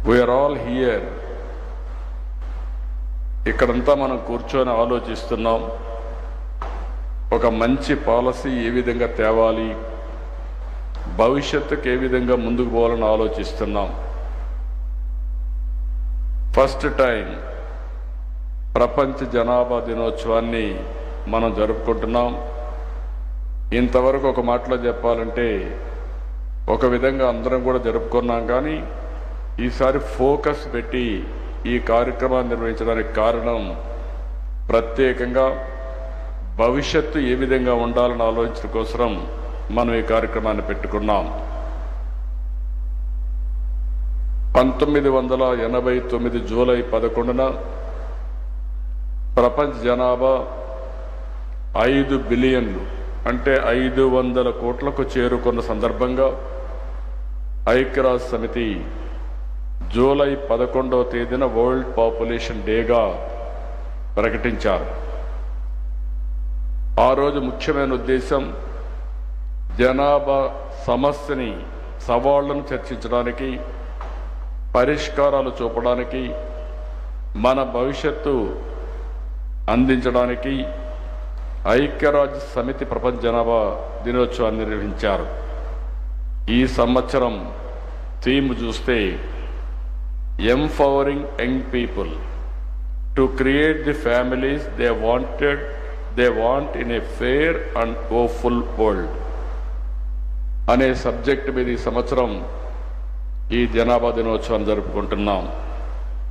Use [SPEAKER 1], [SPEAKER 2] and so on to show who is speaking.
[SPEAKER 1] We are all here. ఇక్కడంతా మనం కూర్చొని ఆలోచిస్తున్నాం, ఒక మంచి పాలసీ ఏ విధంగా తేవాలి, భవిష్యత్తుకు ఏ విధంగా ముందుకు పోవాలని ఆలోచిస్తున్నాం. ఫస్ట్ టైం ప్రపంచ జనాభా దినోత్సవాన్ని మనం జరుపుకుంటున్నాం. ఇంతవరకు ఒక మాటలో చెప్పాలంటే ఒక విధంగా అందరం కూడా జరుపుకున్నాం, కానీ ఈసారి ఫోకస్ పెట్టి ఈ కార్యక్రమాన్ని నిర్వహించడానికి కారణం ప్రత్యేకంగా భవిష్యత్తు ఏ విధంగా ఉండాలని ఆలోచించడం కోసం మనం ఈ కార్యక్రమాన్ని పెట్టుకున్నాం. 1989 జూలై 11న ప్రపంచ జనాభా 5 బిలియన్లు అంటే 500 కోట్లకు చేరుకున్న సందర్భంగా ఐక్యరాజ్య సమితి జూలై 11వ తేదీన వరల్డ్ పాపులేషన్ డేగా ప్రకటించారు. ఆ రోజు ముఖ్యమైన ఉద్దేశం జనాభా సమస్యని, సవాళ్లను చర్చించడానికి, పరిష్కారాలు చూపడానికి, మన భవిష్యత్తు అందించడానికి ఐక్యరాజ్య సమితి ప్రపంచ జనాభా దినోత్సవాన్ని నిర్వహించారు. ఈ సంవత్సరం థీమ్ చూస్తే empowering young people to create the families they want in a fair and hopeful world అనే సబ్జెక్ట్ మీద ఈ సంవత్సరం ఈ జనాభా దినోత్సవాన్ని జరుపుకుంటున్నాం.